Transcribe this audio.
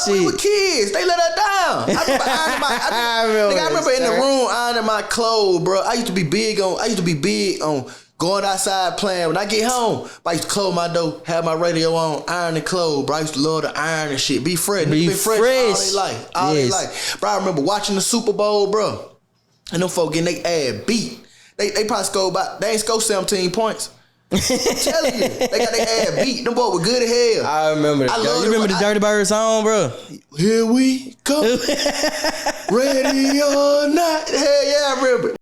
shit. We were kids. They let us down. I remember ironing I remember in the room ironing my clothes, bro. I used to be big on going outside playing. When I get home, I used to close my door, have my radio on, ironing clothes, bro. I used to love to iron and shit. Be fresh. Be fresh all their life. Bro, I remember watching the Super Bowl, bro. And them folk getting their ass beat. They probably scored they ain't scored 17 points. I'm telling you, they got their ass beat. Them boys were good as hell. I remember that. You remember the Dirty Bird song, bro? Here we go. Ready or not. Hell yeah, I remember.